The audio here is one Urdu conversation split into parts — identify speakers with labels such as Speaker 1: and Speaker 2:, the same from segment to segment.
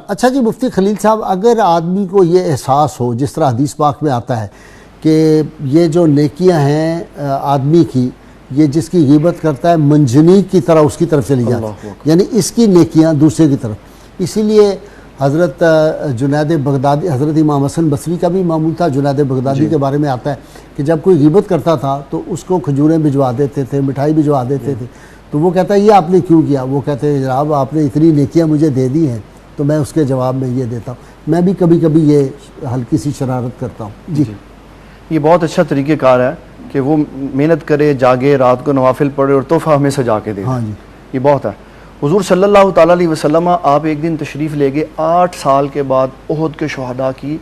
Speaker 1: اچھا جی مفتی خلیل صاحب، اگر آدمی کو یہ احساس ہو جس طرح حدیث پاک میں آتا ہے کہ یہ جو نیکیاں ہیں آدمی کی، یہ جس کی غیبت کرتا ہے منجنیق کی طرح اس کی طرف چلی جاتی، یعنی اس کی نیکیاں دوسرے کی طرف. اسی لیے حضرت جنید بغدادی، حضرت امام حسن بصری کا بھی معمول تھا. جنید بغدادی کے بارے میں آتا ہے کہ جب کوئی غیبت کرتا تھا تو اس کو کھجوریں بھجوا دیتے تھے، مٹھائی بھجوا دیتے تھے. تو وہ کہتا ہے یہ آپ نے کیوں کیا؟ وہ کہتے ہیں جناب آپ نے اتنی نیکیاں مجھے دے دی ہیں تو میں اس کے جواب میں یہ دیتا ہوں. میں بھی کبھی کبھی یہ ہلکی سی شرارت کرتا ہوں. جی
Speaker 2: یہ بہت اچھا طریقہ کار ہے کہ وہ محنت کرے، جاگے، رات کو نوافل پڑھے اور تحفہ ہمیں سجا کے دے.
Speaker 1: ہاں جی،
Speaker 2: یہ بہت ہے. حضور صلی اللہ تعالیٰ علیہ وسلم آپ ایک دن تشریف لے گئے 8 سال کے بعد احد کے شہداء کی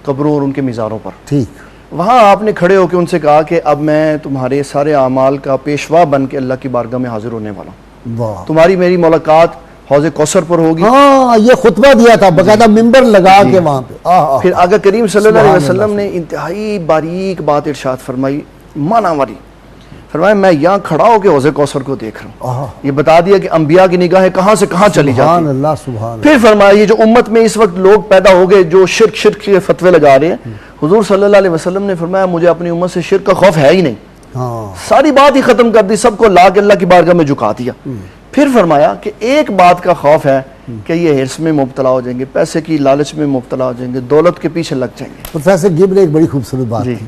Speaker 2: قبروں اور ان کے مزاروں پر.
Speaker 1: ٹھیک.
Speaker 2: وہاں آپ نے کھڑے ہو کے ان سے کہا کہ اب میں تمہارے سارے اعمال کا پیشوا بن کے اللہ کی بارگاہ میں حاضر ہونے والا ہوں.
Speaker 1: واہ،
Speaker 2: تمہاری میری ملاقات حوض کوثر پر ہوگی.
Speaker 1: ہاں یہ خطبہ دیا تھا باقاعدہ ممبر لگا کے وہاں پہ.
Speaker 2: پھر آقا کریم صلی اللہ علیہ وسلم نے انتہائی باریک بات ارشاد فرمائی، مانا والی. فرمایا میں یہاں کھڑا ہو کے حوض کوثر کو دیکھ رہا ہوں. یہ بتا دیا کہ انبیاء کی نگاہیں کہاں سے کہاں چلی جاتی.
Speaker 1: سبحان اللہ، سبحان اللہ.
Speaker 2: پھر فرمایا یہ جو امت میں اس وقت لوگ پیدا ہو گئے جو شرک کے فتوے لگا رہے ہیں، حضور صلی اللہ علیہ وسلم نے فرمایا مجھے اپنی امت سے شرک کا خوف ہے ہی نہیں. ساری بات ہی ختم کر دی، سب کو لا کے اللہ کی بارگاہ میں جھکا دیا. پھر فرمایا کہ ایک بات کا خوف ہے کہ یہ ہرس میں مبتلا ہو جائیں گے، پیسے کی لالچ میں مبتلا ہو جائیں گے، دولت کے پیچھے لگ جائیں گے.
Speaker 1: پروفیسر گب نے ایک بڑی خوبصورت بات کی،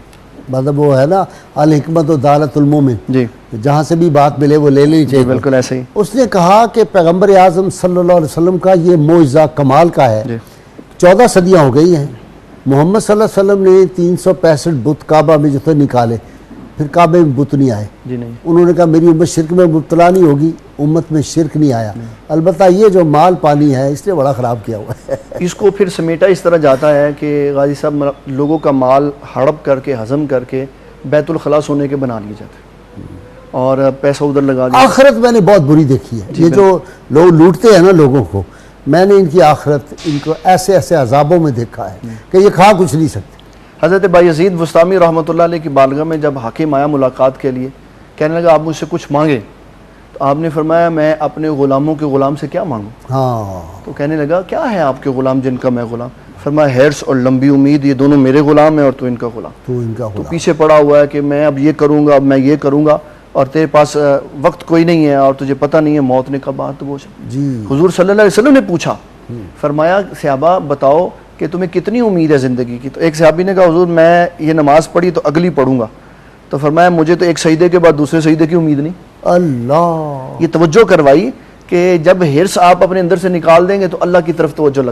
Speaker 1: مطلب وہ ہے نا الحکمت و دالت المومن،
Speaker 2: جی
Speaker 1: جہاں سے بھی بات ملے وہ لے لینی چاہیے.
Speaker 2: بالکل ایسے ہی.
Speaker 1: اس نے کہا کہ پیغمبر اعظم صلی اللہ علیہ وسلم کا یہ معجزہ کمال کا ہے. 14 صدیاں ہو گئی ہیں، محمد صلی اللہ علیہ وسلم نے 365 بت کعبہ میں جو تھے نکالے، پھر کعبے میں بت نہیں آئے.
Speaker 2: جی نہیں.
Speaker 1: انہوں نے کہا میری امت شرک میں مبتلا نہیں ہوگی، امت میں شرک نہیں آیا. البتہ یہ جو مال پانی ہے اس نے بڑا خراب کیا ہوا ہے.
Speaker 2: اس کو پھر سمیٹا اس طرح جاتا ہے کہ غازی صاحب لوگوں کا مال ہڑپ کر کے ہضم کر کے بیت الخلا سونے کے بنا لیے جاتے اور پیسہ ادھر لگا دیا.
Speaker 1: آخرت میں نے بہت بری دیکھی ہے. یہ جو لوگ لوٹتے ہیں نا لوگوں کو، میں نے ان کی آخرت ان کو ایسے ایسے عذابوں میں دیکھا ہے کہ یہ کھا کچھ نہیں سکتے.
Speaker 2: حضرت بایزید بسطامی رحمۃ اللہ علیہ کی بارگاہ میں جب حاکم آیا ملاقات کے لیے، کہنے لگا آپ مجھ سے کچھ مانگیں، تو آپ نے فرمایا میں اپنے غلاموں کے غلام سے کیا مانگوں.
Speaker 1: ہاں.
Speaker 2: تو کہنے لگا کیا ہے آپ کے غلام جن کا میں غلام؟ فرمایا ہرس اور لمبی امید یہ دونوں میرے غلام ہیں اور تو ان کا غلام.
Speaker 1: تو ان کا
Speaker 2: تو پیچھے پڑا ہوا ہے کہ میں اب یہ کروں گا، اب میں یہ کروں گا، اور تیرے پاس وقت کوئی نہیں ہے اور تجھے پتہ نہیں ہے موت نے کب آ. تو وہ
Speaker 1: جی
Speaker 2: حضور صلی اللہ علیہ وسلم نے پوچھا، فرمایا صحابہ بتاؤ کہ تمہیں کتنی امید ہے زندگی کی؟ تو ایک صحابی نے کہا حضور میں یہ نماز پڑھی تو اگلی پڑھوں گا. تو فرمایا مجھے تو ایک سجدے کے بعد دوسرے سجدے کی امید نہیں.
Speaker 1: اللہ.
Speaker 2: یہ توجہ کروائی کہ جب ہرس آپ اپنے اندر سے نکال دیں گے تو اللہ کی طرف توجہ لگ